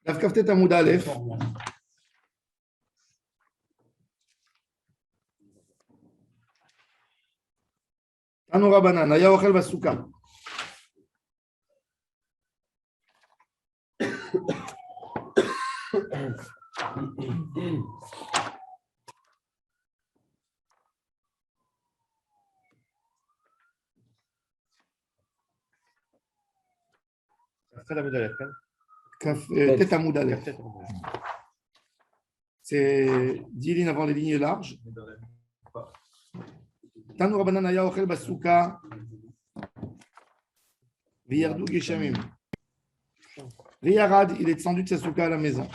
Daf Kaftet Amoud Aleph. Tanu Rabanan, Aya Ochel Basuka. Tête Amoud Aleph. C'est 10 lignes avant les lignes larges. Tanu Rabanan, Aya Ochel Basuka. Viyardou Geshamim. Riyarad, il est descendu de sa souka à la maison.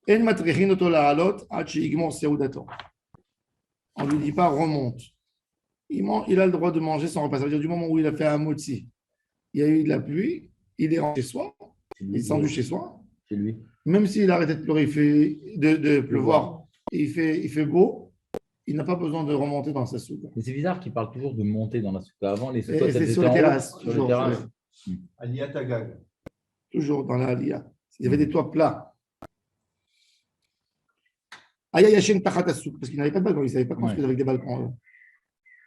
En matrichin oto la'alot ad she'igmor seudato. On ne lui dit pas remonte. Il a le droit de manger sans repas. Ça veut dire du moment où il a fait un motzi, il y a eu de la pluie, il est rentré chez soi, il est descendu chez soi. Chez lui. Même s'il a arrêté de pleurer, de pleuvoir, il fait beau, il n'a pas besoin de remonter dans sa souka. Mais c'est bizarre qu'il parle toujours de monter dans la souka. Avant, les soukas, C'est elles sur étaient les en haut, terrasses. sur les terrasses. Aliyat Agag. Toujours dans la Aliyah. Il y avait des toits plats. Aya Yashin Tachat Assouk, parce qu'il n'avait pas de balcon, il ne savait pas construire avec des balcons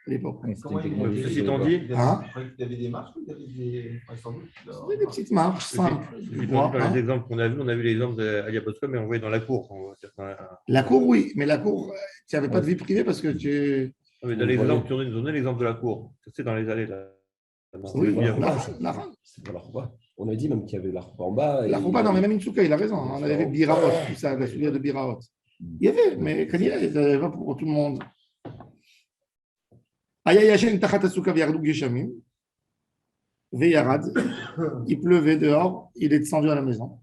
à l'époque. Oui, c'était Comment une il technologie. Ceci étant dit, Il Hein avait des marches ou il avait des. Sans doute. C'était des petites marches simples. dans les exemples qu'on a vus, on a vu l'exemple d'Alia Bosco, mais on voyait dans la cour. La cour, oui, mais la cour, tu n'avais pas de vie privée parce que tu. Mais dans l'exemple, tu nous donnais l'exemple de la cour. C'est dans les allées là. Oui, Il y a- C'est pas la roupa. On a dit même qu'il y avait la roupa en bas. La roupa, non, mais même une souka, il a raison. On avait Biraot, tout ça, la soulière de Biraot. Il y avait, mais quand il y avait pas pour tout le monde. Aya Yashin Tachat Asouka Viardou Geshamim. Veyarad. Il pleuvait dehors, il est descendu à la maison.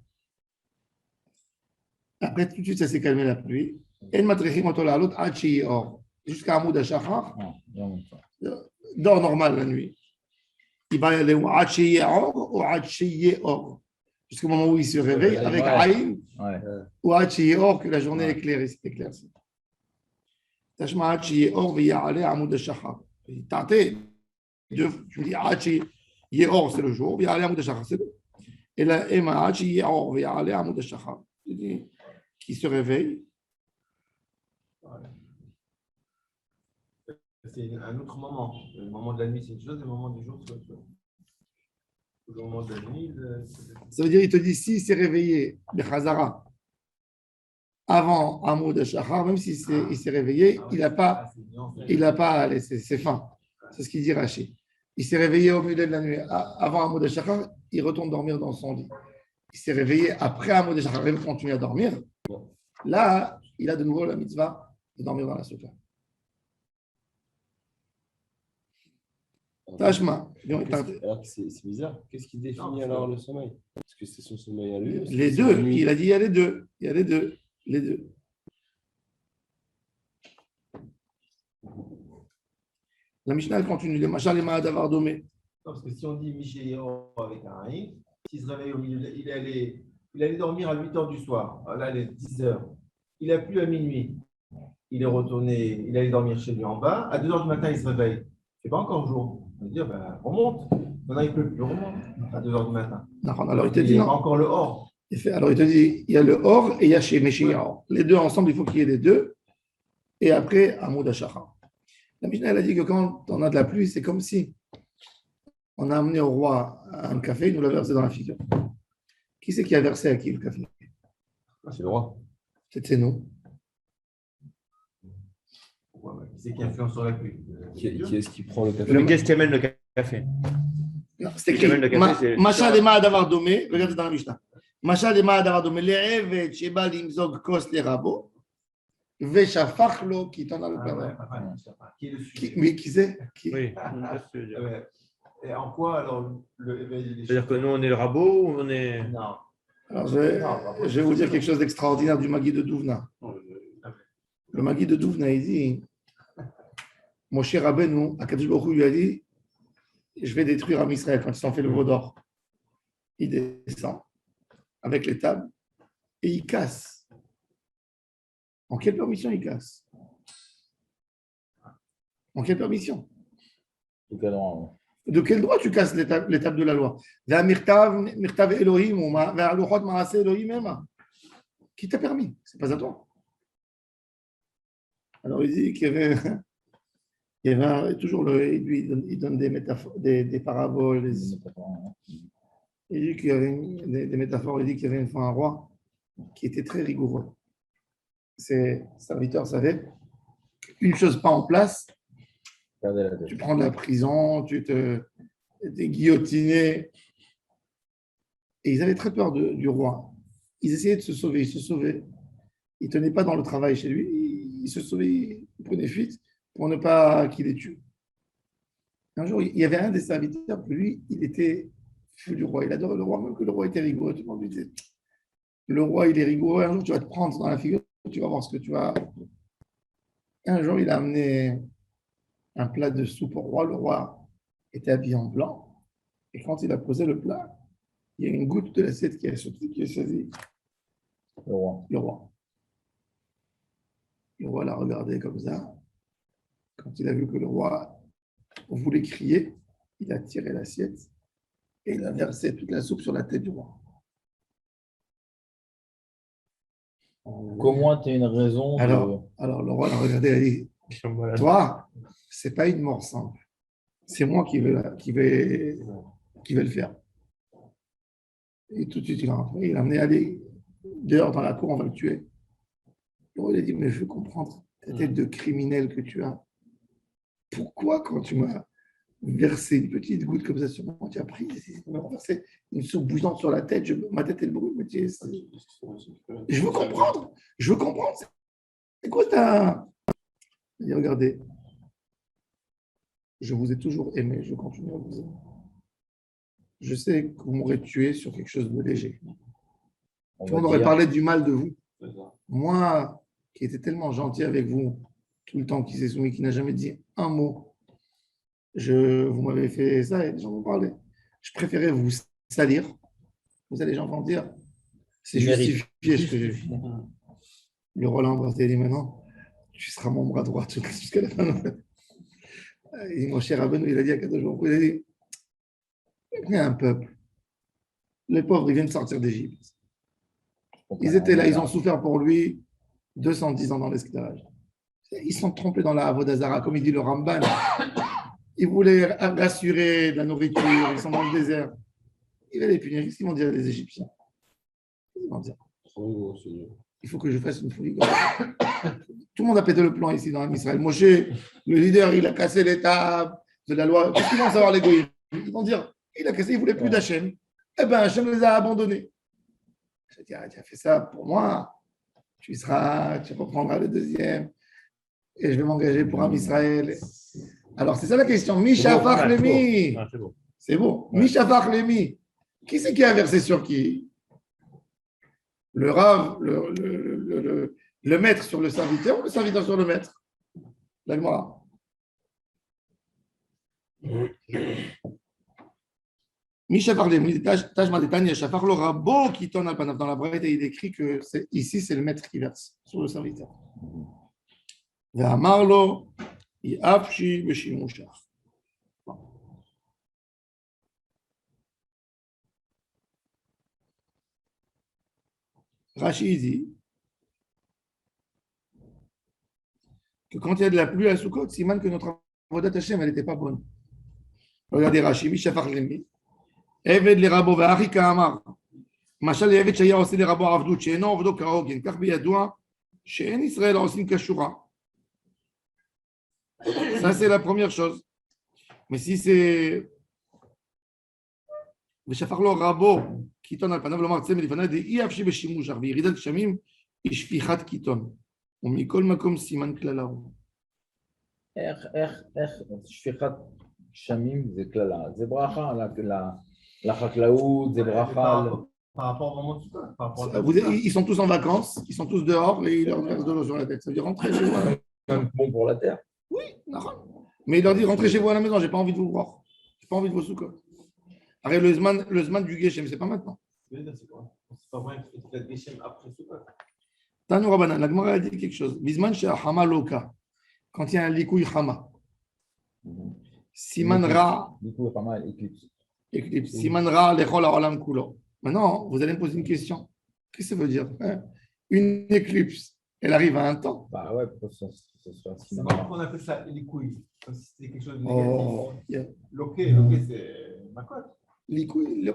Après, tout de suite, ça s'est calmé la pluie. En matrechim oto la'alot ad she'yi or. Jusqu'à Amoud HaShachar. Non, il remonte pas. Dort normal la nuit. Il va aller ou ad she'yi or ou ad she'yi or. Jusqu'au moment où il se réveille avec Aïn Ouais. ou ad she'yi or, que la journée est éclaircie. Tashma ad she'yi or v'ya'ale Amoud HaShachar. Tâté, tu me dis ad she'yi or, c'est le jour, v'ya'ale Amoud HaShachar, c'est le. Et là, Emma ad she'yi or v'ya'ale Amoud HaShachar. Qui se réveille. C'est un autre moment. Le moment de la nuit, c'est une chose, le moment du jour, c'est autre chose. Le moment de la nuit, Ça veut dire, il te dit, s'il s'est réveillé, le Khazara, avant Amoud Shachar, même s'il s'est réveillé, il n'a pas, c'est fin. C'est ce qu'il dit Rachid. Il s'est réveillé au milieu de la nuit, avant Amoud Shachar, il retourne dormir dans son lit. Il s'est réveillé après Amoud Shachar, il continue à dormir. Là, il a de nouveau la mitzvah de dormir dans la souka. Tashma. Alors que c'est bizarre. Qu'est-ce qui définit alors le sommeil? Est-ce que c'est son sommeil à lui? Les deux. Il a dit il y a les deux. Il y a les deux. Les deux. La Mishnah elle continue. Les machal et ma'adavar domé. parce que si on dit Michéo avec un Aïn, s'il se réveille au milieu, il allait dormir à 8h du soir. Là, il est 10h. Il a plu à minuit. Il est retourné, il allait dormir chez lui en bas. À 2h du matin, il se réveille. C'est pas encore jour. On va dire, ben, remonte. Maintenant, il ne peut plus, remonte à 2h du matin. Non, alors il te Il dit n'y a non. pas encore le hors. Alors il te dit il y a le or et il y a chez Meshiach. Les deux ensemble, il faut qu'il y ait les deux. Et après, Amoud HaShachar. La Mishnah elle a dit que quand on a de la pluie, c'est comme si on a amené au roi un café, il nous l'a versé dans la figure. Qui c'est qui a versé à qui le café? C'est le roi. C'est nous. Qui c'est qui influence sur la pluie? Qui est-ce qui prend le café? Mais qu'est-ce qui amène le café? Non, c'est Qui amène le écrit. café, c'est- Macha de Ma'adavar Domé, regardez dans la Mishnah. Macha de Ma'adavar Domé, le'evet sheba limzog kos lerabo, ve'shafach lo qui t'en a le père. Qui est le sujet? Mais qui c'est? Qui? Oui, c'est ce que je veux dire. Ouais. Et en quoi alors le C'est-à-dire que nous, on est le rabot ou on est. Non. Alors, je vais vous dire quelque chose d'extraordinaire du Magui de Douvna. Le Magui de Douvna, il dit Moshe Rabbeinu, Akadosh Baruch Hu lui a dit je vais détruire Am Israël quand ils ont fait le veau d'or. Il descend avec les tables et il casse. En quelle permission il casse? En quelle permission? Le cadran avant. De quel droit tu casses l'étape de la loi? Mirtav Elohim ou Ve'aluchot Maaseh Elohim Ema. Qui t'a permis? C'est pas à toi. Alors il dit qu'il y avait, toujours il donne des métaphores, des paraboles. Il dit qu'il y avait des métaphores. Il dit qu'il y avait une fois un roi qui était très rigoureux. Ses serviteurs savaient qu'une chose pas en place, tu prends de la prison, t'es guillotiné. Et ils avaient très peur du roi. Ils essayaient de se sauver, ils se sauvaient. Ils ne tenaient pas dans le travail chez lui, ils se sauvaient, ils prenaient fuite pour ne pas qu'il les tue. Un jour, il y avait un des serviteurs que lui, il était fou du roi. Il adorait le roi, même que le roi était rigoureux. Tout le monde lui disait, le roi, il est rigoureux, un jour, tu vas te prendre dans la figure, tu vas voir ce que tu vas. Un jour, il a amené un plat de soupe au roi. Le roi était habillé en blanc. Et quand il a posé le plat, il y a une goutte de l'assiette qui a sauté, qui a choisi Le roi. le roi. Le roi l'a regardé comme ça. Quand il a vu que le roi voulait crier, il a tiré l'assiette et il a versé toute la soupe sur la tête du roi. Comment tu as une raison Alors le roi l'a regardé et a dit, Ils sont malades. toi, c'est pas une mort simple. C'est moi qui vais le faire. Et tout de suite, il a amené aller dehors dans la cour, on va le tuer. Le roi il a dit, mais je veux comprendre ta tête de criminel que tu as. Pourquoi, quand tu m'as versé une petite goutte comme ça sur moi, tu as pris, tu m'as versé une soupe bouillante sur la tête, ma tête elle brûle, mais je veux comprendre. C'est quoi ta... Il dit, regardez, je vous ai toujours aimé, je continue à vous aimer. Je sais que vous m'aurez tué sur quelque chose de léger. On aurait parlé du mal de vous. Moi, qui étais tellement gentil avec vous, tout le temps, qui s'est soumis, qui n'a jamais dit un mot, vous m'avez fait ça et les gens m'ont parlé. Je préférais vous salir. Vous allez, les gens vont dire, c'est justifié ce que j'ai fait. Le roi l'a embrassé et dit, maintenant, tu seras mon bras droit jusqu'à la fin. Et mon cher Rabbeinu, il a dit à 4 jours, il a dit, il y a un peuple. Les pauvres, ils viennent de sortir d'Égypte. Ils étaient là, ils ont souffert pour lui 210 ans dans l'esclavage. Ils sont trompés dans la Avodazara, comme il dit le Ramban. Ils voulaient rassurer de la nourriture, ils sont dans le désert. Il va les punir. Qu'est-ce qu'ils vont dire les Égyptiens? Ils vont dire, il faut que je fasse une folie. Tout le monde a pété le plan ici dans Israël. Moshe, le leader, il a cassé l'étape de la loi. Qu'est-ce qu'ils vont savoir les goïs? Ils vont dire, il a cassé, il ne voulait plus d'Hachem. Eh bien, Hachem les a abandonnés. Je dis, tu as fait ça pour moi. Tu reprendras le deuxième. Et je vais m'engager pour un Israël. Alors, c'est ça la question. Mishafach Lemi. C'est beau. Mishafach Lemi. Qui c'est qui a versé sur qui? Le Rav, le maître sur le serviteur ou le serviteur sur le maître? La Gemara. Mishafach Lemi. Tajma de Tanya. Shafach le Rabo qui tourne al panav. Dans la Braïta, il écrit que ici, c'est le maître qui verse sur le serviteur. ואמר לו, יאפשי בשימושך. Rashi dit que quand il y a de la pluie à Sukkot, Siman que notre Avodat Hashem, elle n'était pas bonne. Regardez Rashi, Mishafach Lemi, Eved le Rabo ve'achi ka'amar, משל לעבד שהיה עושה לרבו עבדות שאינו עובדו כהוגן, כך בידוע שאין ישראל עושים כשורה. Ça, c'est la première chose. Mais si c'est. ושפך לו רבו קיטון על פניו לומר צמא לפניו דאי אפשי בשימוש אך וירידת גשמים היא שפיכת קיטון ומכל מקום סימן כללה הוא. איך שפיכת גשמים זה כללה? זה ברכה לחקלאות, זה ברכה... Par rapport au moment du temps. Ils sont tous en vacances, ils sont tous dehors et ils leur versent de l'eau sur la tête. Ça veut dire rentrer chez vous. C'est bon pour la terre. Oui, mais il leur dit rentrez chez vous à la maison, j'ai pas envie de vous voir. J'ai pas envie de vos soukot. Arrête le zman du Geshem, c'est pas maintenant. C'est pas vrai qu'il faut faire Geshem après Sukkot. Tanu Rabbanan, la Gemara a dit quelque chose. Bisman chez Hama Loka, quand il y a un likoui Hama. Siman Ra, Du coup, pas mal, éclipse. éclipse. Siman Ra, lechol haolam kulo. Maintenant, vous allez me poser une question. Qu'est-ce que ça veut dire hein? Une éclipse, elle arrive à un temps. Bah ouais, pour que ce soit C'est Siman pas Ra. qu'on appelle ça les couilles. Comme si c'était quelque chose de Oh, négatif. Loqué, c'est ma cote. les couilles,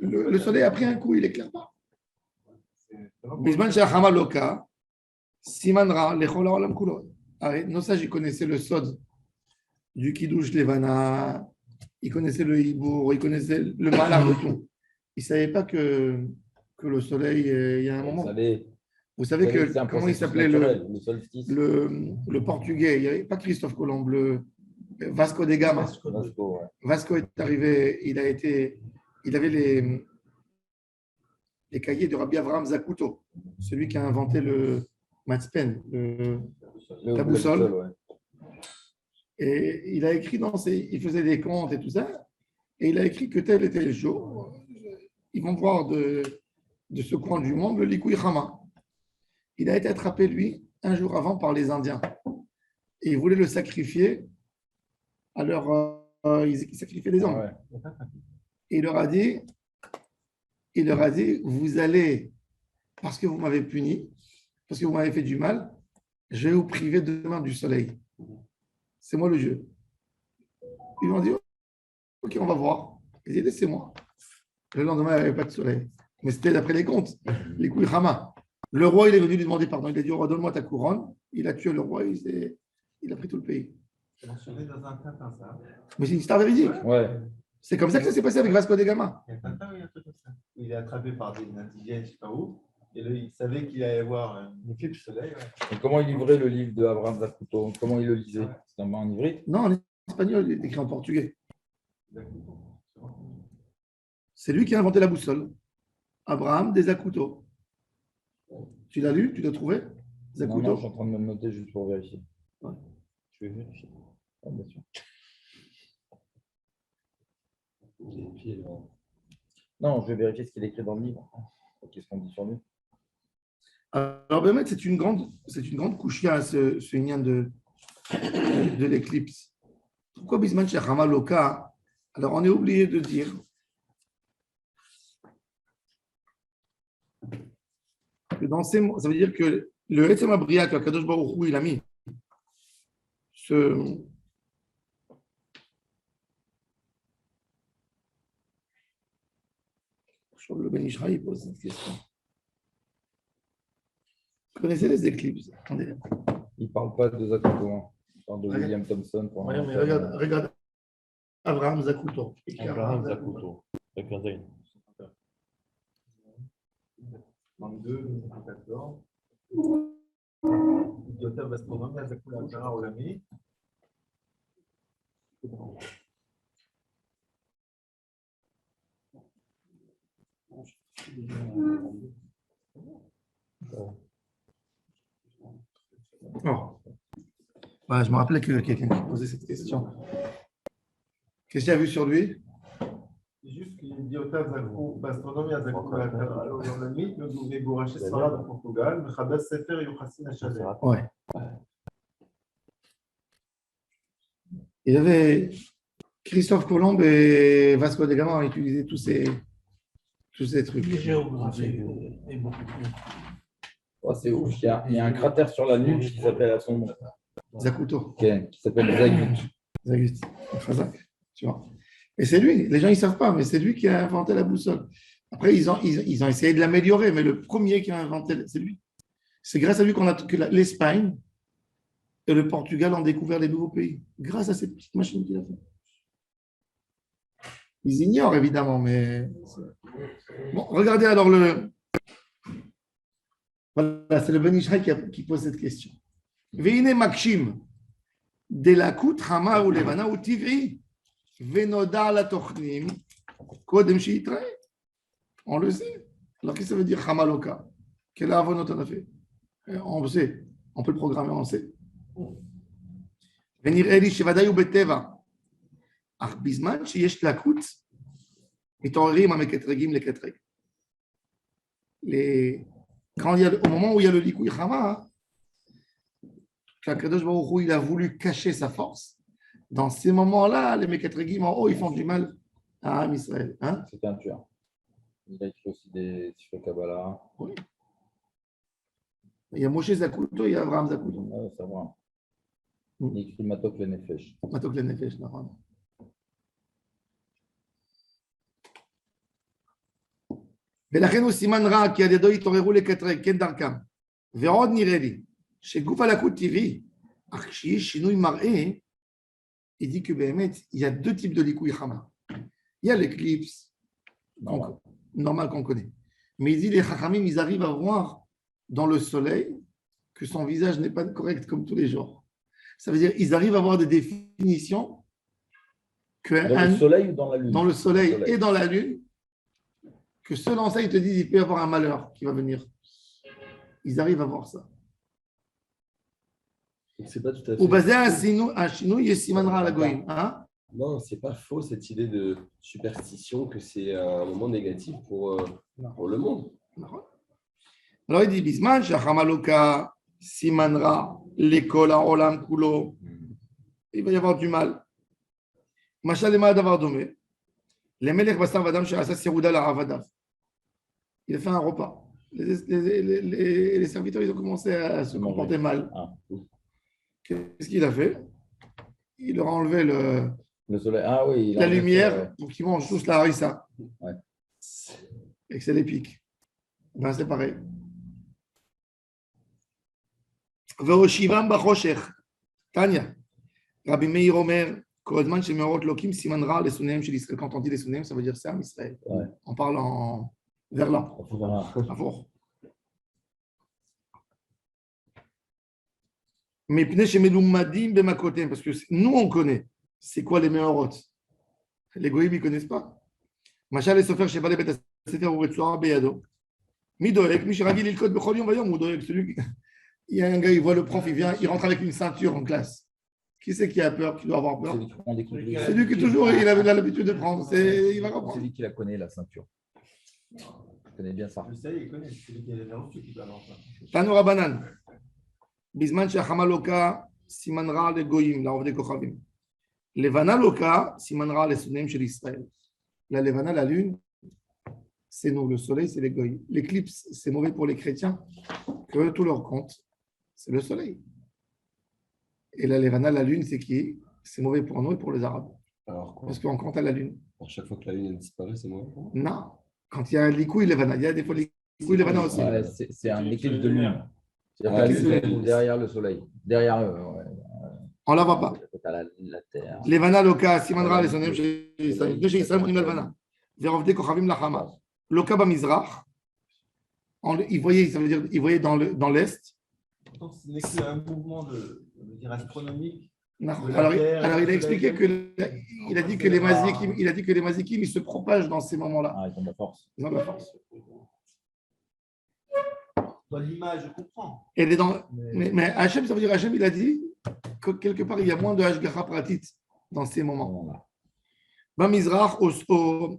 le soleil a pris un coup, il éclaire pas. Bisman Shachama Loka, Siman Ra, lechol haolam kulo. Nos sages, ils connaissaient le sod du Kiddush Levana, ils connaissaient le Hibour, ils connaissaient le malheur de tout. Ils ne savaient pas que le soleil, il y a un moment. Vous savez que, comment il s'appelait le solstice. le portugais, il n'y avait pas Christophe Colomb, le Vasco da Gama. Vasco, ouais. Vasco est arrivé, il avait les cahiers de Rabbi Avraham Zakuto, celui qui a inventé le Matzpen, la boussole. Ouais. Et il a écrit il faisait des comptes et tout ça, et il a écrit que tel était le jour. Ils vont voir de ce coin du monde le Likuy Hama. Il a été attrapé, lui, un jour avant par les Indiens. Et ils voulaient le sacrifier. Alors, ils sacrifiaient des hommes. Ouais. Et il leur a dit, vous allez, parce que vous m'avez puni, parce que vous m'avez fait du mal, je vais vous priver demain du soleil. C'est moi le jeu. Ils m'ont dit, ok, on va voir. Ils ont dit, laissez-moi. Le lendemain, il n'y avait pas de soleil. Mais c'était d'après les comptes, les couilles Hama. Le roi, il est venu lui demander pardon. Il a dit, oh, donne-moi ta couronne. Il a tué le roi, il a pris tout le pays. C'est mentionné dans un Tintin, ça. Mais c'est une histoire véridique. Ouais. C'est comme ça que ça s'est passé avec Vasco da Gama. Il y a un Tintin ou il y a un truc comme ça. Il est attrapé par des indigènes, je ne sais pas où. Et là, il savait qu'il allait avoir une éclipse du soleil. Ouais. Et comment il livrait le livre de Abraham Zakuto? Comment il le lisait? C'était en ivritte? Non, en espagnol, il est écrit en portugais. C'est lui qui a inventé la boussole. Abraham des Zakuto. Tu l'as lu? Tu l'as trouvé? Zakuto? Non, je suis en train de me le noter juste pour vérifier. Ouais. Je vais vérifier. Ah, bien sûr. Non, je vais vérifier ce qu'il est écrit dans le livre. Qu'est-ce qu'on dit sur lui? Alors, Bémet, c'est une grande couchia, ce lien de l'éclipse. Pourquoi Bisman Shechama Loka? Alors, on est obligé de dire que dans ces mots, ça veut dire que le Etzem Abria que Kadosh Baruch Hu, il a mis sur le Ben Ishraï, il pose cette question. Vous connaissez les éclipses? Attendez. Il ne parle pas de Zakuto. Hein. Il parle de William Thompson. Pour Ouais, mais regarde Abraham Zakuto. Abraham Zakuto. Avec un Z. 22, 14. Yotav Astronomia Zakula Kara Olami. Oh. Ouais, je me rappelais que quelqu'un qui posait cette question. Qu'est-ce qu'il y a vu sur lui? C'est juste qu'il dit Yotav Astronomia Zakula Kara Olami, nous devons bourracher Sarah de Portugal, Mechabas Sefer Yochassin Hachalem. Ouais. Il y avait Christophe Colomb et Vasco da Gama ont utilisé tous ces trucs. Oh, c'est ouf. Il y a un cratère sur la nuque qui s'appelle à son nom. Zakuto. Qui s'appelle Zagut. Zagut. Khazak. Tu vois. Et c'est lui. Les gens ils savent pas, mais c'est lui qui a inventé la boussole. Après ils ont essayé de l'améliorer, mais le premier qui a inventé, c'est lui. C'est grâce à lui que l'Espagne et le Portugal ont découvert les nouveaux pays. Grâce à cette petite machine qu'il a fait. Ils ignorent évidemment, mais bon. Regardez alors Voilà, c'est le Ben Ishraï qui pose cette question. Veine Makshim de la Kout Hama ou Levana ou Tivri Venoda la Tochnim Kodem Shiitra. On le sait. Alors qu'est-ce que ça veut dire Hamaloka? Quel avonot on a fait? On le sait. On peut le programmer, on sait. Venir Eli Shevadai ou Beteva. Ach Bisman Sheyesh Lakut Mitorim Ameketregim Leketreg. Au moment où il y a le Likuy Hama, qu'Akadosh Baruch Hu, il a voulu cacher sa force, Dans ces moments-là, les Mekatregim en haut, ils font du mal à Am Israël. Hein? C'est un tueur. Il a écrit aussi des Sifrei Kabbalah. Oui. Il y a Moshe Zakuto, il y a Abraham Zakuto. Ouais, ça va. Mm. Il écrit Matok le Nefesh. Matok le Nefesh, normalement. ולכן הוא סימן רע, כי על ידו התעוררו לקטרג, כן דרכם. ועוד נראה לי, שגוף הלקות טבעי, אך כשיש שינוי מראה, il dit que באמת, il y a deux types de likoui chama. Il y a l'éclipse normal qu'on connaît. Mais il dit les chachamim, ils arrivent à voir dans le soleil que son visage n'est pas correct comme tous les jours. Ça veut dire ils arrivent à voir des définitions que Dans le soleil ou dans la lune? Dans le soleil et dans la lune, que selon ça, ils te disent qu'il peut y avoir un malheur qui va venir. Ils arrivent à voir ça. C'est pas tout à Ou fait. basé un chinou, yesimanra la goïm. Non, c'est pas faux cette idée de superstition que c'est un moment négatif pour le monde. Alors il dit Bisman, Shachamaloka, Simanra, l'école, Olam, Kulo. Il va y avoir du mal. Machal Ema Davar Domé. Les Melech Basar Vadam Shahasa Sirouda la Ravadav. Il a fait un repas. Les serviteurs, ils ont commencé à se comporter mal. Qu'est-ce qu'il a fait? Il leur a enlevé le soleil. Ah oui, la lumière, donc ils mangent tous la harissa. Ouais. Et que c'est les pics. Ben, c'est pareil. Ve'oshivam b'choshech. Tanya. Rabbi Meir Omer, Korodman shemerot lokim siman ra les sunem shel Israël. Quand on dit les sunem, ça veut dire c'est Am Israël. Ouais. On parle en verlan. Avor. Mais pnei shemelumadim b'makotem, parce que nous on connaît. C'est quoi les meilleures? Les goïms, ils ne connaissent pas. Machal et Sofer, Cheval et Bet Sefer ou Retsoa, Beyado. Midolek, Mishravi, Lilkot, Becholion, Vayom, Moudolek, celui qui. Il y a un gars, il voit le prof, il vient, il rentre avec une ceinture en classe. Qui c'est qui a peur, qui doit avoir peur? C'est lui qui toujours, il avait l'habitude de prendre. Il va reprendre. C'est lui qui la connaît, la ceinture. Il connaît bien ça. Je sais, il connaît. C'est lui qui a reçu qui peut avoir ça. Tanoura Banan. Bisman, Shachamaloka, Simanra, le Goïm, la Ovde Kochavim. Levana Loka, Simanra, les Sunem chez Israël. La Levana, la lune, c'est nous. Le soleil, c'est les Goïm. L'éclipse, c'est mauvais pour les chrétiens. Que tout leur compte, c'est le soleil. Et la Levana, la lune, c'est qui? C'est mauvais pour nous et pour les Arabes. Alors quoi? Parce qu'on compte à la lune. À chaque fois que la lune disparaît, c'est moi. Non. Quand il y a un Likoui Levana, il y a des fois Likoui Levana aussi. Ouais, c'est un éclipse de lune. C'est-à-dire que la lune est derrière le soleil. Derrière eux. Ouais. On ne la voit pas. La terre. Levana Loka, Simanra, les Sonem chez Israël. De chez Israël, on a Levana. Verovde Kochavim Lachama. Loka Bamizrach. Il voyait, ça veut dire, il voyait dans l'est. Donc, ce n'est qu'un mouvement astronomique. Alors, il a expliqué il a dit que les Mazikim, ils se propagent dans ces moments-là. Ah, ils ont de la force. Ils ont de la force. Dans l'image, je comprends. Mais Hachem, ça veut dire Hachem, il a dit que quelque part, il y a moins de Hashgacha Pratit dans ces moments. Bamizrach,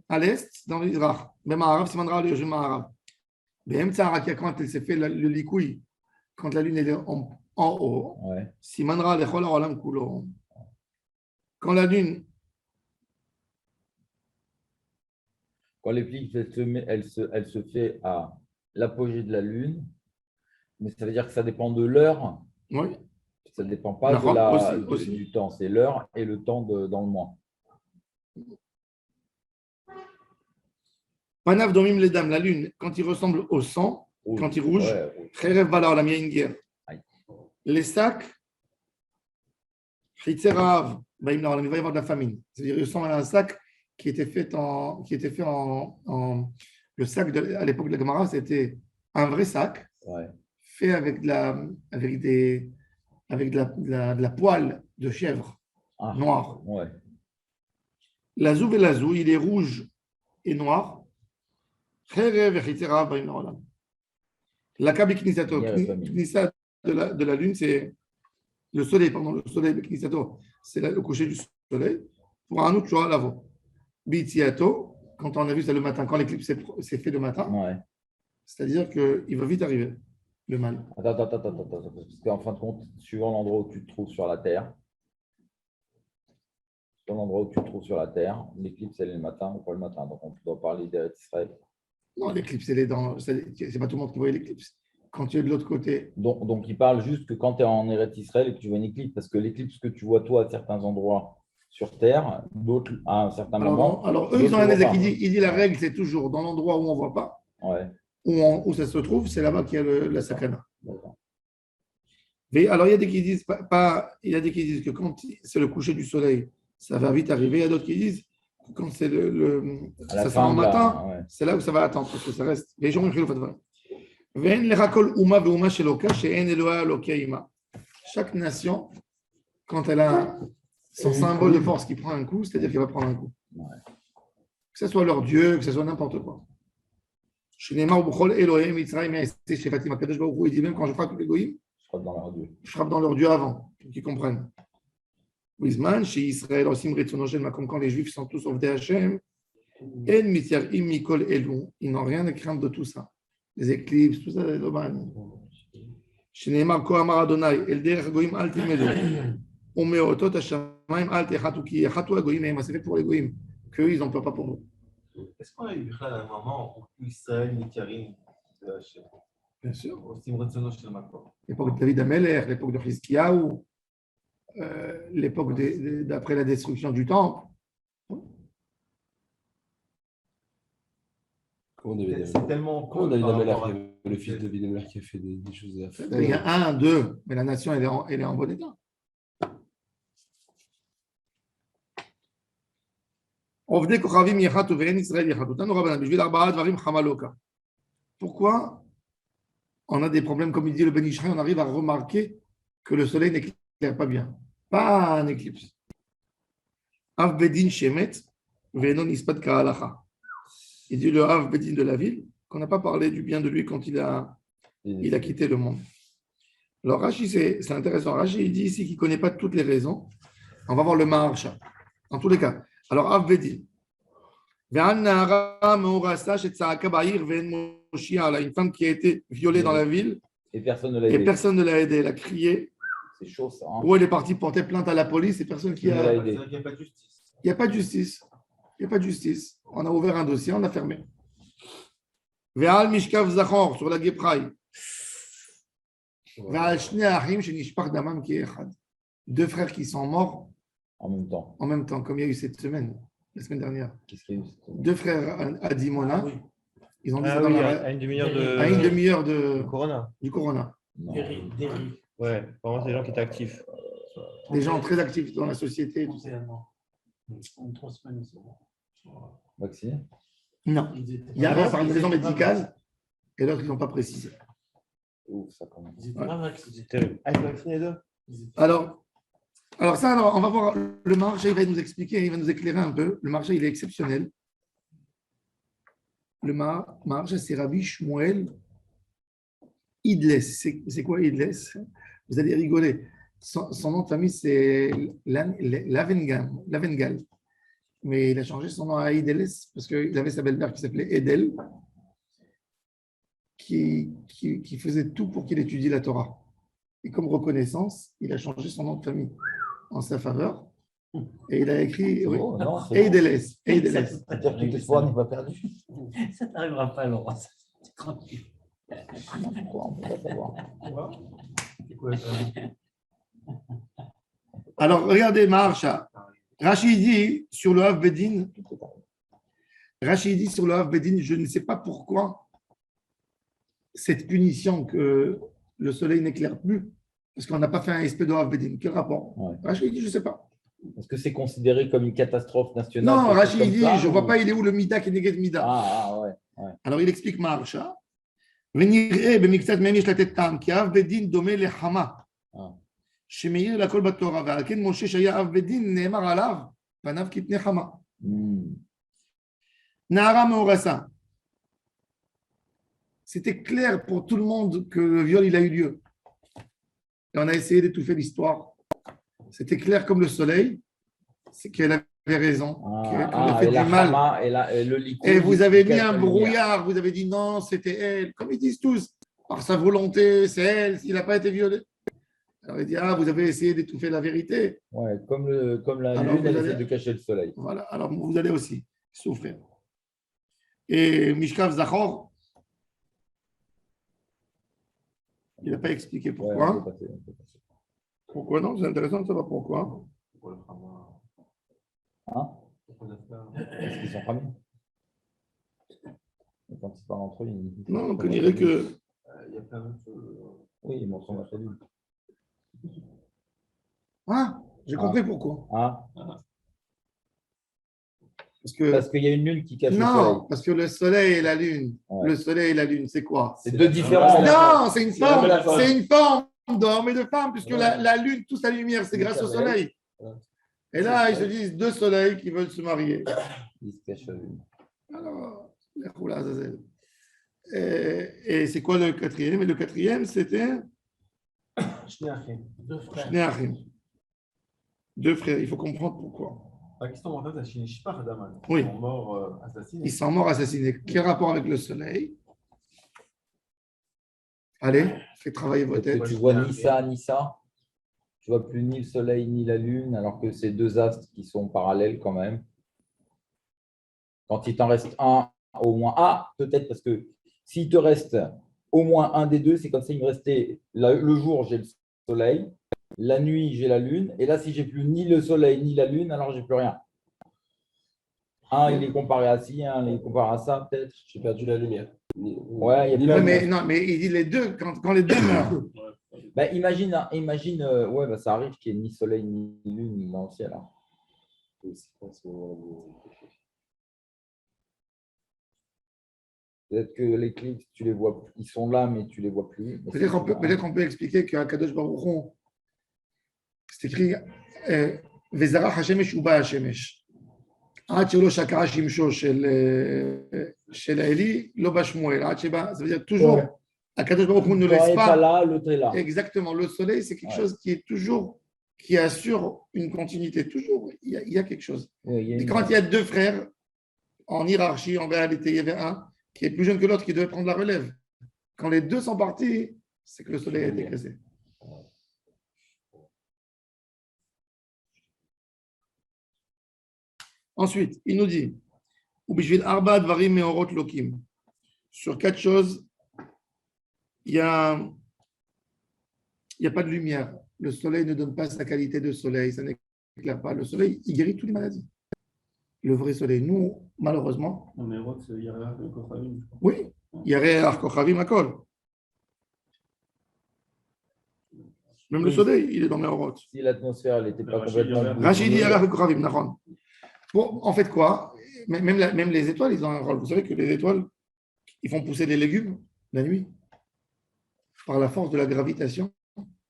à l'est, dans l'Israch. Bema'arav, Simandra, le Ma'arav. Bem'tzarakia, quand elle s'est fait le likoui, quand la lune est en haut, Simandra, le Chol Olam Kulo. Quand la lune. Quand l'éclipse, elle se fait à l'apogée de la lune, mais ça veut dire que ça dépend de l'heure. Oui. Ça ne dépend pas du temps, c'est l'heure et le temps dans le mois. Panav domim les dames, la lune, quand il ressemble au sang, quand il rouge, Kherev Balar, la mienne guerre. Les sacs, Chitzerav, il va y avoir de la famine. C'est-à-dire, il ressemble à un sac qui était fait en. Le sac à l'époque de la Gemara, c'était un vrai sac fait avec de la poêle de chèvre noire. La zouv et la zou, il est rouge et noir. La câble Knissato, Knissa de la lune, c'est le soleil, le soleil Knissato, c'est le coucher du soleil. Pour un autre, tu vois, l'avo. Bitiato, quand on a vu ça le matin, quand l'éclipse s'est fait le matin, c'est-à-dire qu'il va vite arriver, le mal. Attends, parce qu'en fin de compte, suivant l'endroit où tu te trouves sur la Terre, Sur l'endroit où tu te trouves sur la terre. L'éclipse, elle est le matin ou pas le matin. Donc, on doit parler d'Eretz Israël. Non, l'éclipse, elle est dans. C'est pas tout le monde qui voit l'éclipse. Quand tu es de l'autre côté. Donc, il parle juste que quand tu es en Eretz Israël et que tu vois une éclipse, parce que l'éclipse que tu vois, toi, à certains endroits sur terre, d'autres à un certain moment. Alors, eux, ils ont un Nézek. Il dit la règle, c'est toujours dans l'endroit où on ne voit pas, Ouais. où ça se trouve, c'est là-bas qu'il y a la sakana. D'accord. Mais alors, il y a des qui disent il y a des qui disent que quand c'est le coucher du soleil, ça va vite arriver. Il y a d'autres qui disent que quand c'est À la ça fin sent le de la- matin, ouais. c'est là où ça va attendre, parce que ça reste. Les gens, ils font le Ve'en lecha kol uma ve'uma sheloka she'en Eloha Elokei ima. Chaque nation, quand elle a son symbole de force qui prend un coup, c'est-à-dire qu'elle va prendre un coup. Ouais. Que ce soit leur Dieu, que ce soit n'importe quoi. Shenemar b'chol Elohim Mitzrayim Ya'aseh Shefatim HaKadosh Baruch Hu, il dit même quand je frappe les goïms, Je crois dans leur Dieu. je frappe dans leur Dieu avant, pour qu'ils comprennent. Wisman, chez Israël, Osim Retzono Shel Makom, quand les Juifs sont tous Ovdei Hashem, En Mityarim Mikol Elu, ils n'ont rien à craindre de tout ça. Les éclipses, tout ça, les domaines. Shenemar Ko Amar Adonai, El Derech Goïm Al Tilmedu, Umeotot Hashamayim Al Techatu, Ki Yechatu HaGoïm Eim, c'est fait pour les goïms, qu'eux, ils n'ont peur pas pour nous. Est-ce qu'on a eu un moment où Israël et Karim de Hachem Bien sûr. au Simretsono chez le Makor? L'époque de David Ameler, l'époque de Chizkiyahu, l'époque d'après la destruction du temple. Comment David C'est tellement Comment cool David par Ameller, rapport à- le fils de David Ameller qui a fait des choses à faire. Il y a un, deux, mais la nation, elle est en bon état. Pourquoi on a des problèmes, comme il dit le Ben Ishraï, on arrive à remarquer que le soleil n'éclaire pas bien. Pas un éclipse. Av Bedin Shemet, Venon Ispat Ka'alacha. Il dit le Av Bedin de la ville, qu'on n'a pas parlé du bien de lui quand il a quitté le monde. Alors Rashi, c'est intéressant. Rashi, il dit ici qu'il ne connaît pas toutes les raisons. On va voir le Maharsha. En tous les cas. Alors, Av Bedin. Une femme qui a été violée dans la ville Et personne ne l'a et aidé. personne ne l'a aidée. Elle a crié. C'est chaud, ça. Hein. Ou elle est partie porter plainte à la police et personne qui Qui l'a a. aidé. C'est-à-dire qu'il n'y a pas de justice. Il n'y a pas de justice. Il n'y a pas de justice. On a ouvert un dossier, on a fermé. Ve'al Mishkav Zachor sur la Gepraï. Ve'al Shnei Achim Shenishpach Damam Ki Echad. Deux frères qui sont morts En même temps. en même temps, comme il y a eu cette semaine, la semaine dernière. Qu'est-ce qu'il y a eu Deux frères à Dimona. Ils ont mis ça Ah dans oui, la- à une demi-heure à une de demi-heure Corona. du Corona. Non. Ouais, vraiment, c'est des gens qui étaient actifs. Des gens très actifs dans la société. Tout ça. En 3 semaines, c'est bon. Vacciné. Non. Ils étaient Il y a pas un par une raison vaccinés. médicale et l'autre, ils n'ont pas précisé. C'est ouf, ça, quand même. Ils étaient Ouais. pas vaccinés. C'est terrible. Ah, ils sont vaccinés les deux? Ils étaient- Alors, on va voir le marché, il va nous expliquer, il va nous éclairer un peu. Le marché, il est exceptionnel. Le marché, c'est Rabbi Shmuel Idles. C'est quoi Idles? Vous allez rigoler. Son nom de famille, c'est Lavengal. Mais il a changé son nom à Idles parce qu'il avait sa belle-mère qui s'appelait Edel, qui faisait tout pour qu'il étudie la Torah. Et comme reconnaissance, il a changé son nom de famille en sa faveur. Et il a écrit oui, Oh, non, c'est bon. Eideles. C'est-à-dire que l'espoir n'est pas perdu. Ça t'arrivera pas, Laurent. C'est tranquille. Pourquoi on peut pas savoir. C'est quoi ça? Alors, regardez, Maharsha. Rachid dit sur le Hav Bedin, Rachid dit sur le Hav Bedin, je ne sais pas pourquoi cette punition que le soleil n'éclaire plus, parce qu'on n'a pas fait un espèce de Hav Bedin. Quel rapport? Ouais. Rachid dit, je ne sais pas. Est-ce que c'est considéré comme une catastrophe nationale? Non, quelque chose Rachid comme dit, ça, je ne ou- vois pas, il est où le Mida qui est négatif Mida. Ouais. Alors, il explique Maharsha. ונראה במקצת מהם יש לתת טעם, כי אב בית דין דומה לחמה, שמאיר לכל בתורה, ועל כן משה שהיה אב בית דין נאמר עליו, פניו כפני חמה. נערה מאורסה. C'était clair pour tout le monde que le viol, il a eu lieu. Et on a essayé d'étouffer l'histoire. C'était clair comme le soleil, c'est qu'elle avait raison, qu'elle a fait et du la mal. Hama, et le Likoud, Et vous avez mis cache un la lumière. brouillard, vous avez dit non, c'était elle, comme ils disent tous, par sa volonté, c'est elle, s'il n'a pas été violé. Alors il dit, ah, vous avez essayé d'étouffer la vérité. Ouais, comme la Alors, lune, vous elle allez- essaie de cacher le soleil. Voilà, alors vous allez aussi souffrir. Et Mishkav Zachor, il n'a pas expliqué Ouais, pourquoi. on peut passer, on peut passer. Pourquoi non? C'est intéressant de savoir pourquoi. Pour le Khama. Hein? Pour le Khama. Parce qu'ils sont ramis. Et quand ils parlent entre eux, ils Non, on dirait que. Il y a plein d'autres choses. Oui, ils montrent la lune. Ah, j'ai compris pourquoi. Ah, Parce que. parce qu'il y a une lune qui cache le soleil. Non, parce que le soleil et la lune. Ouais. Le soleil et la lune, c'est quoi? C'est deux différents. Non, c'est une C'est la forme. métaphore. C'est une forme d'homme et de femme, puisque Ouais. la lune, toute sa lumière, c'est grâce au soleil. Ouais. Et là, ils se disent deux soleils qui veulent se marier. Ils se cachent la lune. Alors, les Khoula Azazel. Et c'est quoi le quatrième? Et le quatrième, c'était Shneachim. Deux frères. Shnei Achim. Deux frères. Il faut comprendre pourquoi. La question en fait, c'est Shinishpach Daman. Oui. Ils sont morts assassinés. Ils sont morts assassinés. Quel rapport avec le soleil? Allez, faites travailler vos Est-ce têtes. que tu vois ni ça, ni ça? Tu vois plus ni le soleil, ni la lune, alors que c'est deux astres qui sont parallèles quand même. Quand il t'en reste un, au moins. Ah, peut-être parce que s'il te reste au moins un des deux, c'est comme ça, il me restait le jour, j'ai le soleil, la nuit, j'ai la lune, et là, si j'ai plus ni le soleil, ni la lune, alors j'ai plus rien. Un, il est comparé à ci, un, il est comparé à ça, peut-être. J'ai perdu la lumière. Ouais, il y a Ni plus la Ouais, de- mais, non, mais il dit les deux, quand les deux meurent. Bah, imagine, ouais, bah, ça arrive qu'il n'y ait ni soleil, ni lune dans le ciel. Hein. C'est quoi ce moment-là? Peut-être que les clics, tu les vois, ils sont là, mais tu les vois plus. Mais Peut-être on peut expliquer qu'à Kadosh Baruch Hu, c'est écrit Vezara Hashemesh Uba Hashemesh. עד שלא שקעה שמשו של האלי, לא בשמואל, עד שבא, ça veut dire toujours, הקדוש ברוך הוא ne Quand il laisse n'est pas pas, là, l'autre est là. exactement, le soleil c'est quelque Ouais. chose qui est toujours, qui assure une continuité, toujours, il y a quelque chose. Oui, il y a Et une- quand il y a deux frères, en hiérarchie, en réalité, il y avait un qui est plus jeune que l'autre, qui devait prendre la relève. Quand les deux sont partis, c'est que le soleil a été cassé. Ensuite, il nous dit, Ubishvil arba dvarim meorot lokim. Sur quatre choses, il n'y a pas de lumière. Le soleil ne donne pas sa qualité de soleil, ça n'éclaire pas. Le soleil, il guérit toutes les maladies. Le vrai soleil, nous, malheureusement, Non, mais Roth, il y a le Kochavim. oui, il y aurait Arcochavim à Kol. Même le Oui. soleil, il est dans Meorot. Si l'atmosphère n'était pas Rachid, complètement. il y avait- Rachid dit Arcochavim, Nahon. Bon, en fait, quoi? Même les étoiles, ils ont un rôle. Vous savez que les étoiles, ils font pousser les légumes la nuit. Par la force de la gravitation,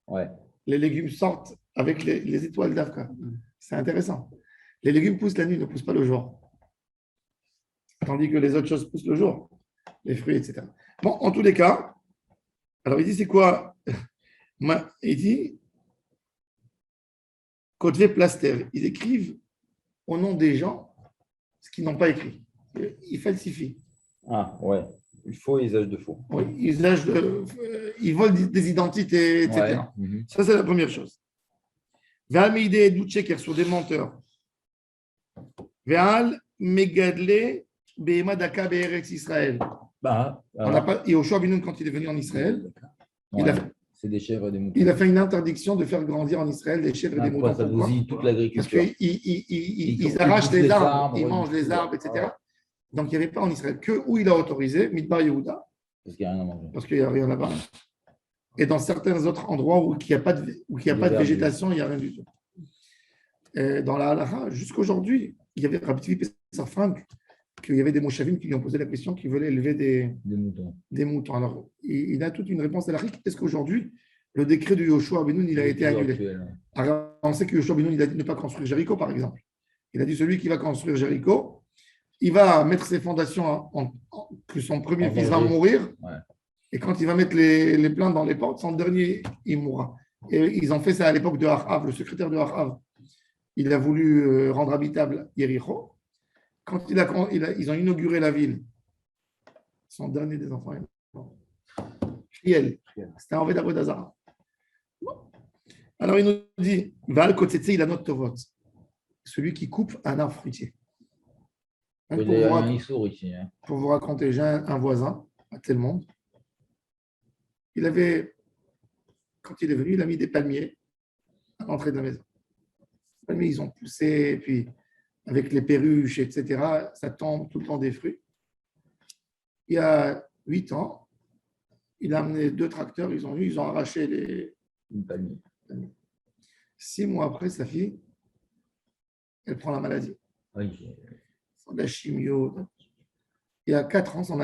Ouais. les légumes sortent avec les étoiles d'Afka. C'est intéressant. Les légumes poussent la nuit, ne poussent pas le jour. Tandis que les autres choses poussent le jour, les fruits, etc. Bon, en tous les cas, alors il dit c'est quoi? Il dit, Kotve Plaster, ils écrivent au nom des gens ce qu'ils n'ont pas écrit. Ils falsifient. Ah, ouais. Il faut usage de faux. Oui, ils volent des identités, etc. Ouais. Mhm. Ça, c'est la première chose. Ve'al et Doucheker sur des menteurs. Ve'al Megadle Behema Daka Be'eretz Israël. Bah, On n'a pas, Yehoshua ben Nun, quand il est venu en Israël, il a ouais. fait- C'est des chèvres et des moutons. il a fait une interdiction de faire grandir en Israël des chèvres et Ah, des quoi, moutons. ça Pourquoi? bousille toute Parce l'agriculture. qu'ils Ils arrachent bouffent les les arbres, arbres, ils ils mangent bouffent les tout, arbres, etc. ouais. Donc il n'y avait pas en Israël que où il a autorisé, Midbar Yehuda, Parce qu'il n'y a rien à manger. parce qu'il n'y a rien là-bas. Et dans certains autres endroits où il n'y a pas de, Des pas de verdures. végétation, il n'y a rien du tout. Et dans la halakha, jusqu'aujourd'hui, il y avait Rabbi Tzvi Pesach Frank, qu'il y avait des moshavim qui lui ont posé la question, qui veulent élever Des moutons. des moutons. Alors, il a toute une réponse halakhique. Est-ce qu'aujourd'hui, le décret de Yoshua ben Nun, il a été annulé? Actuel. Alors, on sait que Yoshua ben Nun, il a dit de ne pas construire Jéricho, par exemple. Il a dit celui qui va construire Jéricho, il va mettre ses fondations que son premier En fils va danger. mourir. Ouais. Et quand il va mettre les plaintes dans les portes, son dernier, il mourra. Et ils ont fait ça à l'époque de Achav, le secrétaire de Achav. Il a voulu rendre habitable Yéricho. Quand ils ont inauguré la ville, son dernier des enfants est mort. Friel. C'était un Avodah Zarah. Alors il nous dit, Val Kotsetse, il a notre tovot. Celui qui coupe un arbre fruitier. Hein, Il pour, y vous a un rac- Issour ici. Hein. pour vous raconter, j'ai un voisin à tel monde. Il avait, quand il est venu, il a mis des palmiers à l'entrée de la maison. Les palmiers, ils ont poussé, et puis avec les perruches, etc., ça tombe tout le temps des fruits. Il y a 8 ans, il a amené 2 tracteurs, ils ont arraché les Une palmier. palmiers. 6 mois après, sa fille, elle prend la maladie. Oui. La chimio. Il y a 4 ans, son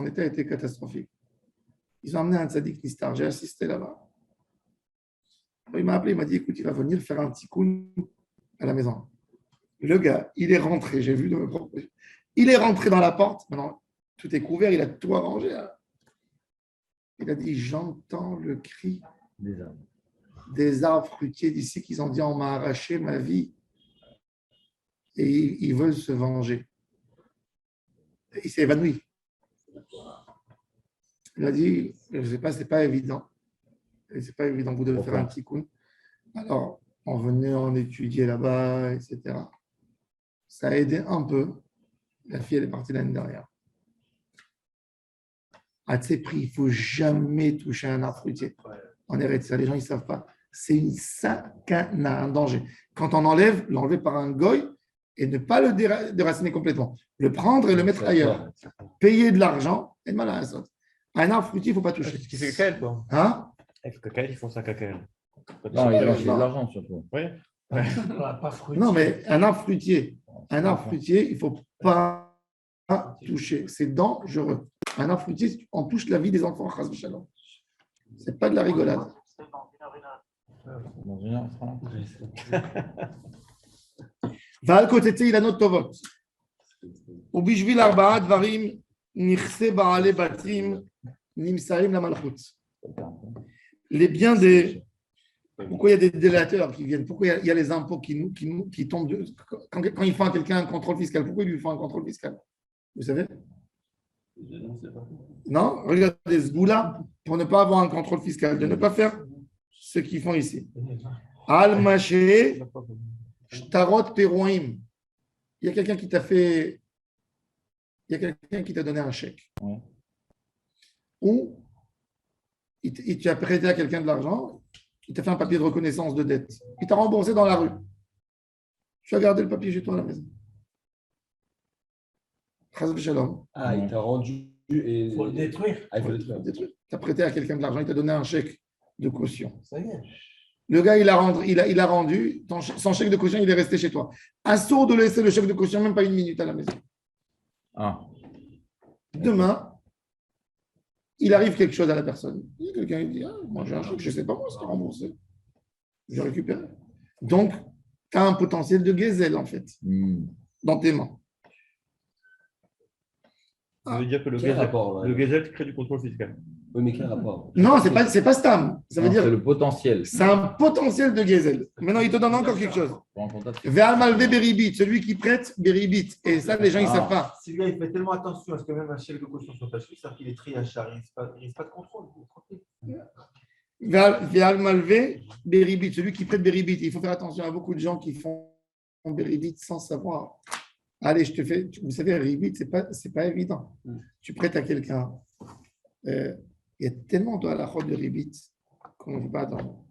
état était catastrophique. Ils ont amené un tzaddik Nistar. J'ai assisté là-bas. Il m'a appelé, il m'a dit, écoute, il va venir faire un petit coup à la maison. Le gars, il est rentré, j'ai vu de mes propres yeux. Il est rentré dans la porte. Maintenant, tout est couvert, il a tout arrangé. Hein. Il a dit, j'entends le cri Des arbres. des arbres fruitiers d'ici qu'ils ont dit, on m'a arraché ma vie. Et ils veulent se venger. Et il s'est évanoui. Il a dit, je ne sais pas, ce n'est pas évident. C'est pas évident, vous devez faire un petit coup. Alors, on venait, on étudiait là-bas, etc. Ça a aidé un peu. La fille, elle est partie l'année dernière. À ces prix, il ne faut jamais toucher un arbre fruitier. En Eretz, ça, les gens, ils ne savent pas. C'est une sakana, un danger. Quand on enlève, l'enlever par un goy et ne pas le déraciner complètement. Le prendre et le mettre ailleurs. Payer de l'argent et mal à la sauce. Un arbre fruitier, il ne faut pas toucher. C'est ce qui fait cacaël, quoi. Hein? Avec le cacaël, ils font ça cacaël. Non, il lance de l'argent surtout. Oui. Non, mais un arbre fruitier, il ne faut pas toucher. C'est dangereux. Un arbre fruitier, on touche la vie des enfants. Ce n'est pas de la rigolade. Dans une heure, Val Kotsetse, il a notre tovot. ובשביל 4 דברים נכסה בעלי בתים נמסרים למלכות. Les biens des. Pourquoi il y a des délateurs qui viennent? Pourquoi il y a les impôts qui tombent quand ils font à quelqu'un un contrôle fiscal? Pourquoi ils lui font un contrôle fiscal? Vous savez? Non? Regardez ce goût-là pour ne pas avoir un contrôle fiscal, de ne pas faire ce qu'ils font ici. Al-Maché, Shtarot Peroim. Il y a quelqu'un qui t'a fait. Il y a quelqu'un qui t'a donné un chèque. Ouais. Ou tu as prêté à quelqu'un de l'argent, il t'a fait un papier de reconnaissance de dette. Il t'a remboursé dans la rue. Tu as gardé le papier chez toi à la maison. Shalom. Ah, il t'a rendu. Il faut le détruire. Ah, il faut le détruire. Tu as prêté à quelqu'un de l'argent, il t'a donné un chèque de caution. Ça y est. Le gars, il a rendu son chèque de caution, il est resté chez toi. Assourd de laisser le chèque de caution, même pas une minute à la maison. Ah. Demain, il arrive quelque chose à la personne. Quelqu'un dit, moi j'ai un chèque, je ne sais pas moi, c'est remboursé. Je récupère. Donc, tu as un potentiel de gazelle, en fait, dans tes mains. Ça veut dire que Quel rapport, le gazette crée du contrôle fiscal. Oui, mais quel rapport? Non, c'est pas Stam. Ça veut Non, dire c'est le potentiel. c'est un potentiel de gazelle. Maintenant, il te donne encore quelque chose. Pour un contact. Ve'al malvé beribit, celui qui prête beribit. Et ça, les gens, ils ne savent pas. Si le gars il fait tellement attention à ce que même un chèque de caution soit pas c'est-à-dire qu'il est triachard, il ne risque pas de contrôle. Ve'al malvé beribit, celui qui prête beribit. Il faut faire attention à beaucoup de gens qui font beribit sans savoir. Allez, je te fais. Vous savez, beribit, c'est pas évident. Tu prêtes à quelqu'un. Il y a tellement de halachot de ribit qu'on ne veut pas attendre.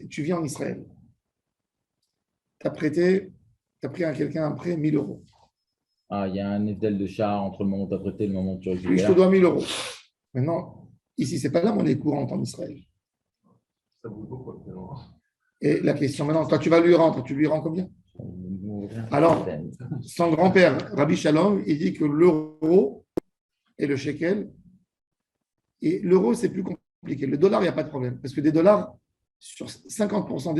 Tu vis en Israël. Tu as pris à quelqu'un un prêt 1000 euros. Ah, il y a un étel de char entre le moment où tu as prêté et le moment où tu Lui, je récupères. te dois 1000 euros. Maintenant, ici, ce n'est pas la monnaie courante en Israël. Ça bouge beaucoup. Et la question maintenant, toi, tu vas lui rendre. Tu lui rends combien? Alors, son grand-père, Rabbi Shalom, il dit que l'euro et le shekel, et l'euro, c'est plus compliqué. Le dollar, il n'y a pas de problème. Parce que des dollars, sur 50%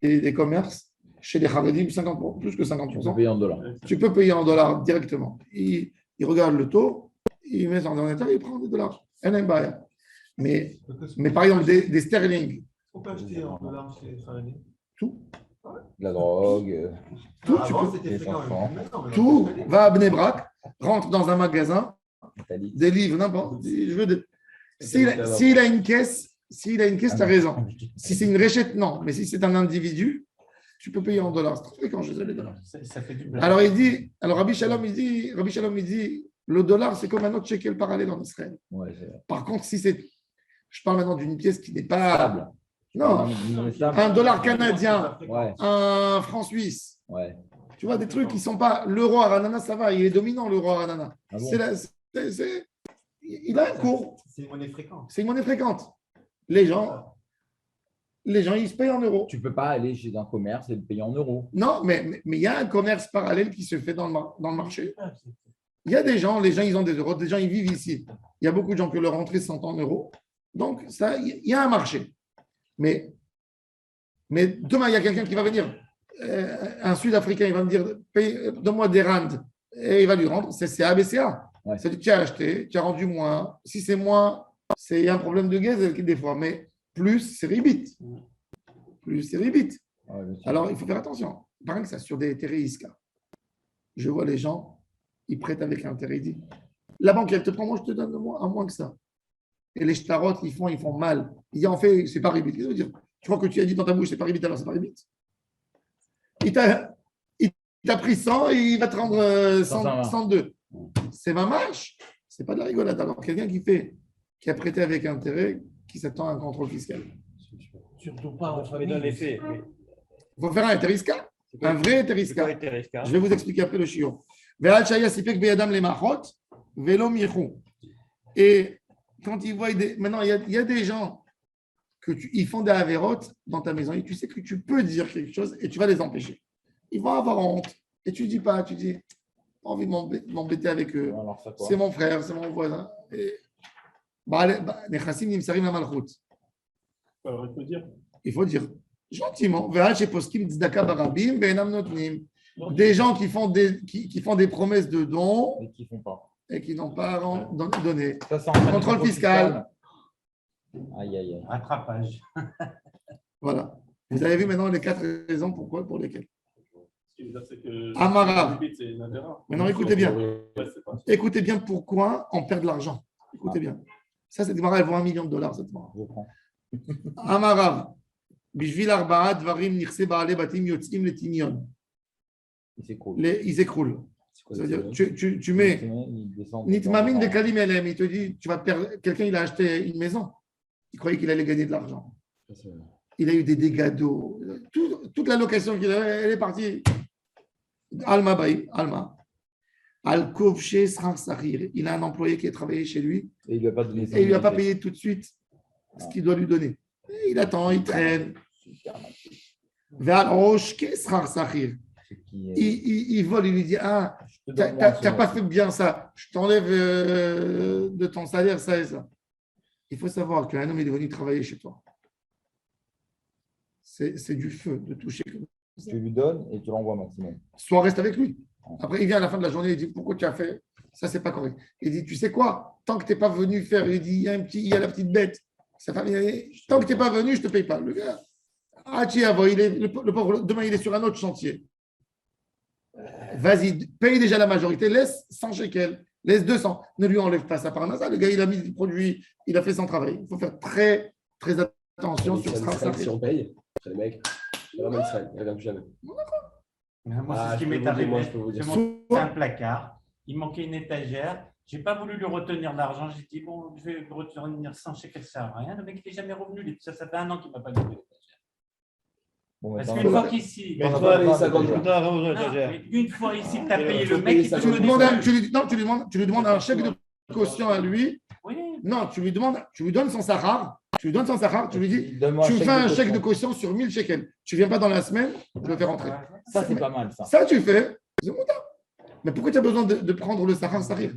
des commerces, chez les Haredim, plus que Tu peux 50%, payer en dollars. tu peux payer en dollars directement. Il regarde le taux, il met son ordinateur, il prend des dollars. Mais par exemple, des sterling, On peut acheter en dollars chez Farid. tout, De la drogue. tout, Avant, tu c'était les fréquent. enfants. Maintenant, tout va à Bnei Brak, rentre dans un magasin, Italie. des livres, n'importe. S'il a une caisse s'il a une caisse, tu as raison. Si c'est une réchette, non. Mais si c'est un individu, tu peux payer en dollars. C'est très fréquent, je sais les dollars. Ça fait du Alors, Rabbi Shalom, il dit, le dollar, c'est comme un autre shekel parallèle en Israël. Ouais, c'est vrai. Par contre, si c'est, je parle maintenant d'une pièce qui n'est pas, Stable. non, Stable. un dollar canadien, Ouais, un franc suisse. ouais. Tu vois, des trucs qui ne sont pas. L'euro à Ranana, ça va, il est dominant, l'euro à Ranana. Ah bon Il a un cours. C'est une monnaie fréquente. C'est une monnaie fréquente. Les gens, ils se payent en euros. Tu ne peux pas aller chez un commerce et le payer en euros. Non, mais il y a un commerce parallèle qui se fait dans le marché. Il y a des gens, les gens, ils ont des euros, des gens, ils vivent ici. Il y a beaucoup de gens que leur entrée sont en euros. Donc, ça, il y a un marché. Mais demain, il y a quelqu'un qui va venir, un Sud-Africain, il va me dire, donne-moi des rands, et il va lui rendre, c'est ABCA. Ouais. C'est-à-dire que tu as acheté, tu as rendu moins. Si c'est moins, c'est un problème de gaz des fois, mais plus, c'est ribit. Plus, c'est ribit. Ouais, bien sûr. Alors, il faut faire attention. Par exemple, ça, sur des intérêts ISCA, je vois les gens, ils prêtent avec intérêt. Ils disent, la banque, elle te prend, moi, je te donne à moins que ça. Et les shtarots, ils font mal. Il dit, en fait, c'est pas ribit. Qu'est-ce que ça veut dire? Tu crois que tu as dit dans ta bouche, c'est pas ribit, alors c'est pas ribit. Il t'a pris 100 et il va te rendre 102. C'est ma marche. C'est pas de la rigolade. Alors, quelqu'un qui a prêté avec intérêt, qui s'attend à un contrôle fiscal. Surtout pas. Mais dans les faits, Il faut faire un interisca, un vrai interisca. risque. Je vais vous expliquer après le chiot. Et quand ils voient maintenant, il y a des gens ils font des avérotes dans ta maison et tu sais que tu peux dire quelque chose et tu vas les empêcher. Ils vont avoir honte et tu dis pas, tu dis, pas envie de m'embêter avec eux. Alors, ça, quoi. C'est mon frère, c'est mon voisin. Les chassim nimsarim la malchut. Alors, il faut dire. Il faut dire gentiment. Des gens qui font des promesses de dons Et qui ne font pas. et qui n'ont pas donné. Ça, c'est un Contrôle fiscal. Aïe, aïe, aïe. Rattrapage. Voilà. Vous avez vu maintenant les 4 raisons pour lesquelles. Ce qui veut dire, c'est que. Amara. C'est une avéra. Maintenant, écoutez bien. Ouais, c'est pas- Écoutez bien pourquoi on perd de l'argent. Écoutez bien. Ça, cette Gemara, elle vaut $1 million, cette Gemara. Je prends. Amarav. Bishvil arba'a dvarim nirse ba'ale batim yotzim letimion. Il s'écroule. Ils écroulent. C'est quoi, C'est-à-dire, c'est- tu mets. Il descend Nitmamin de dans- Kalim Elem, il te dit, tu vas perdre. Quelqu'un, il a acheté une maison. Il croyait qu'il allait gagner de l'argent. c'est- Il a eu des dégâts d'eau. Toute la location qu'il avait, elle est partie. Alma Baï, Alma. Al-Kovche Srar Sahir. Il a un employé qui a travaillé chez lui Et il ne lui a pas donné. et il ne lui a pas payé tout de suite ce qu'il doit lui donner. Et il attend, il traîne. Vers Roche, Srar Sahir. Il vole, il lui dit, ah, tu n'as pas fait bien ça, je t'enlève de ton salaire ça et ça. Il faut savoir qu'un homme est venu travailler chez toi. C'est du feu de toucher. Tu lui donnes et tu l'envoies maximum. Soit reste avec lui. Après, il vient à la fin de la journée, il dit, pourquoi tu as fait ça, c'est pas correct. Il dit, tu sais quoi, tant que tu n'es pas venu faire, il dit, il y a la petite bête. Sa femme, tant que tu n'es pas venu, je ne te paye pas. Le gars, le pauvre, demain, il est sur un autre chantier. Vas-y, paye déjà la majorité, laisse 100 shekels, laisse 200, ne lui enlève pas sa parnassa. Le gars, il a mis du produit, il a fait son travail. Il faut faire très, très attention sur ça. Si on paye, les mecs, c'est vraiment Israël, il ne revient plus jamais. Moi, Ah, c'est ce qui je peux m'est vous dire, arrivé. moi, je peux vous dire. J'ai monté un placard. Il manquait une étagère. Je n'ai pas voulu lui retenir l'argent. J'ai dit, bon, je vais lui retenir 100 shekels, ça ne sert à rien. Le mec, il n'est jamais revenu. Ça fait 1 an qu'il ne m'a pas donné l'étagère. Bon, Parce maintenant, qu'une fois qu'ici. Mais toi, les 50 Une fois ici, tu as payé faut le payer mec, ça. il Tu te lui me demandes, dit. tu lui demandes un chèque de caution à lui. Oui. Non, tu lui donnes son sahar. Tu lui donnes son sahar, tu lui dis, donne-moi tu me fais un chèque de caution. caution sur 1000 shekels. Tu ne viens pas dans la semaine, je le fais rentrer. Ça, c'est pas mal, ça. Ça, tu fais. C'est bon, mais pourquoi tu as besoin de prendre le sahar sahir?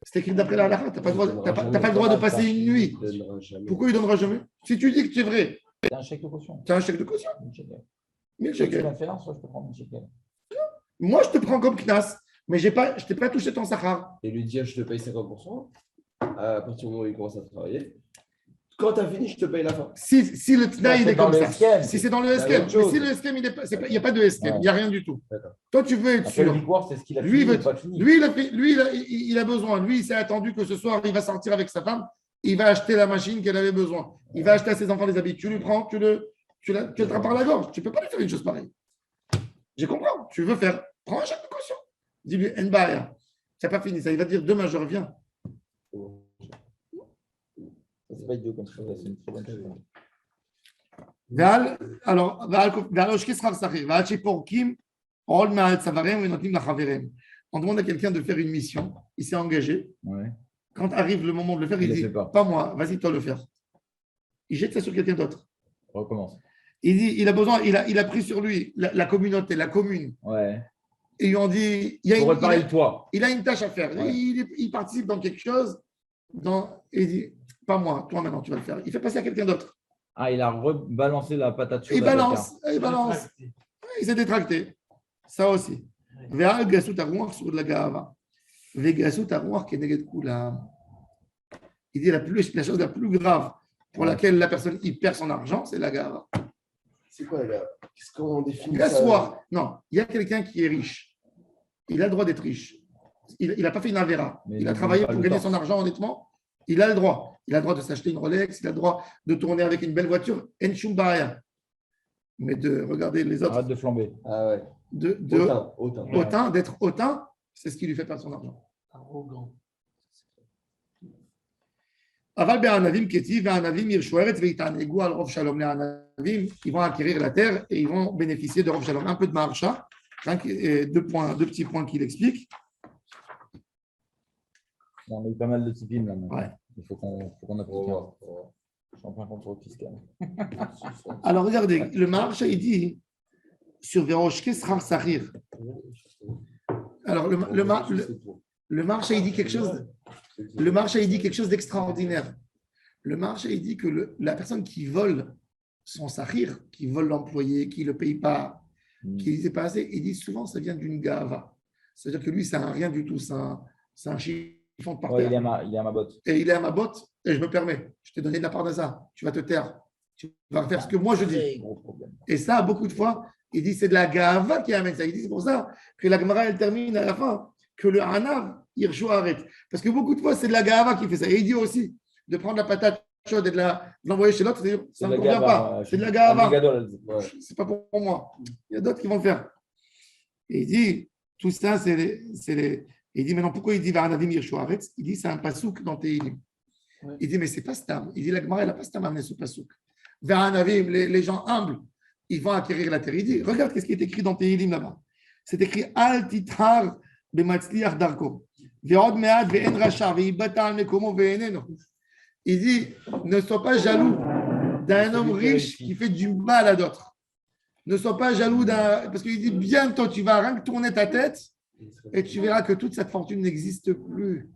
C'est écrit d'après la halakha. Tu n'as pas le droit de passer une nuit. Il ne donnera jamais. Pourquoi il ne donnera jamais? Si tu dis que tu es vrai, C'est un chèque de caution. tu as un chèque de caution. 1000 shekels. 1000 Soit tu shekels. vas faire, soit je peux prendre 1000 shekels. Moi, je te prends comme knas, mais je t'ai pas touché ton sahar. Et lui dire, je te paye 50% à partir du moment où il commence à travailler. Quand tu as fini, je te paye la fin. Si le tna, il c'est est dans comme le ça. SKM. Si c'est dans le C'est la SKM. même chose. Mais si le SKM, il n'y a pas de SKM, il n'y a rien du tout. D'accord. Toi, tu veux être Après, le sûr. liquor, c'est ce qu'il a Lui, fini, il mais pas fini. Lui, il a besoin. Lui, il s'est attendu que ce soir, il va sortir avec sa femme. il va acheter la machine qu'elle avait besoin. Il va acheter à ses enfants des habits. Tu lui prends, tu le trappes par la gorge. Tu ne peux pas lui faire une chose pareille. Je comprends. Tu veux faire. Prends un chèque de caution. Dis-lui, Nbaya. Tu n'as pas fini ça. Il va te dire demain, je reviens. C'est pas idiot comme ça, c'est une très bonne chose. Alors, on demande à quelqu'un de faire une mission. Il s'est engagé. Ouais. Quand arrive le moment de le faire, il Il dit le fait pas. pas moi, vas-y, toi le faire. Il jette ça sur quelqu'un d'autre. Recommence. Il dit il a besoin, il a pris sur lui la communauté, la commune. Ouais. Et ils lui ont dit Pour réparer le toit. il a une tâche à faire. Ouais. Il participe dans quelque chose. Et il dit pas moi, toi maintenant, tu vas le faire. Il fait passer à quelqu'un d'autre. Ah, il a rebalancé la patate chaude. Il à balance, il balance. Il s'est détracté. Ça aussi. Ve'al gasut haruach sur la gava. Ve'gasut haruach keneged kulam. Il dit la chose la plus grave pour laquelle la personne il perd son argent, c'est la gava. C'est quoi, là? Qu'est-ce qu'on définit La ça? soie. Non, il y a quelqu'un qui est riche. Il a le droit d'être riche. Il n'a pas fait une avéra. Mais Il a il travaillé n'a pas pour le gagner temps. son argent honnêtement. Il a le droit. Il a le droit de s'acheter une Rolex. Il a le droit de tourner avec une belle voiture. En shum ba'aya. Mais de regarder les autres, Arrête de flamber. Ah ouais. Hautain. hautain, d'être hautain, c'est ce qui lui fait perdre son argent. Arrogant. Aval be'anavim keti ve'anavim yirshu eretz ve'itanegu al rov shalom le'anavim. Ils vont acquérir la terre et ils vont bénéficier de rov shalom. Un peu de marcha. Deux petits points qu'il explique. On a eu pas mal de tipim là. Maintenant. Ouais. Il faut qu'on applique. Je suis en plein contrôle fiscal. Alors regardez, le marcha il dit sur Veroshke Srar Sahir. Alors le marcha il dit quelque chose. Le marcha il dit quelque chose d'extraordinaire. Le marcha il dit que la personne qui vole son sahir, qui vole l'employé, qui ne le paye pas, qui ne sait pas assez, il dit souvent ça vient d'une gava. C'est-à-dire que lui, ça n'a rien du tout. C'est un chiffon de par Ouais, terre. il est à ma botte. Et il est à ma botte, et je me permets. Je t'ai donné de la part de ça. Tu vas te taire. Tu vas faire ce que moi je dis. Gros problème. Et ça, beaucoup de fois, il dit c'est de la gava qui amène ça. Il dit c'est pour ça que la Gemara, elle termine à la fin que le hanav, Hirshu arrête. Parce que beaucoup de fois, c'est de la gava qui fait ça. Et il dit aussi de prendre la patate chaude et de l'envoyer chez l'autre, ça ne me convient pas. C'est de la gava. C'est pas pour moi. Il y a d'autres qui vont le faire. Et il dit tout ça, c'est les. Il dit maintenant pourquoi il dit Varanavim Hirshu arrête? Il dit c'est un pasouk dans Tehilim. Il dit mais c'est pas stam. Il dit la Gemara, elle n'a pas stam amené ce pasouk. Varanavim, les gens humbles, ils vont acquérir la terre. Il dit regarde qu'est-ce qui est écrit dans Tehilim là-bas. C'est écrit Al titrar b'matzliach darko. Ve'od me'ad ve'en rasha ve'ibata al mekomo ve'eneno. Il dit ne sois pas jaloux d'un homme riche qui fait du mal à d'autres. Ne sois pas jaloux d'un. Parce qu'il dit bientôt tu vas rien que tourner ta tête et tu verras que toute cette fortune n'existe plus.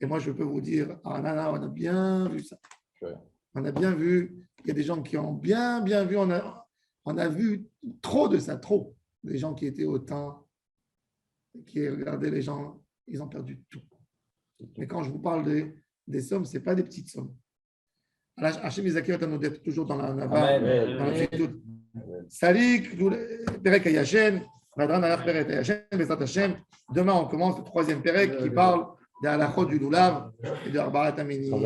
Et moi je peux vous dire, ah nana, on a bien vu ça. On a bien vu. Il y a des gens qui ont bien vu. On a vu trop de ça, trop. Des gens qui étaient hautains, qui regardaient les gens, ils ont perdu tout. Mais quand je vous parle des sommes, ce n'est pas des petites sommes. Hachem Izakir est d'être toujours dans la Nava, dans la Fitout. Salik, Perek Hayashem, Vadran Alach Peret Hayashem, Bezat Hashem. Demain, on commence le 3e Perek qui parle de Halachot du Lulav et de Arbaat Aminim.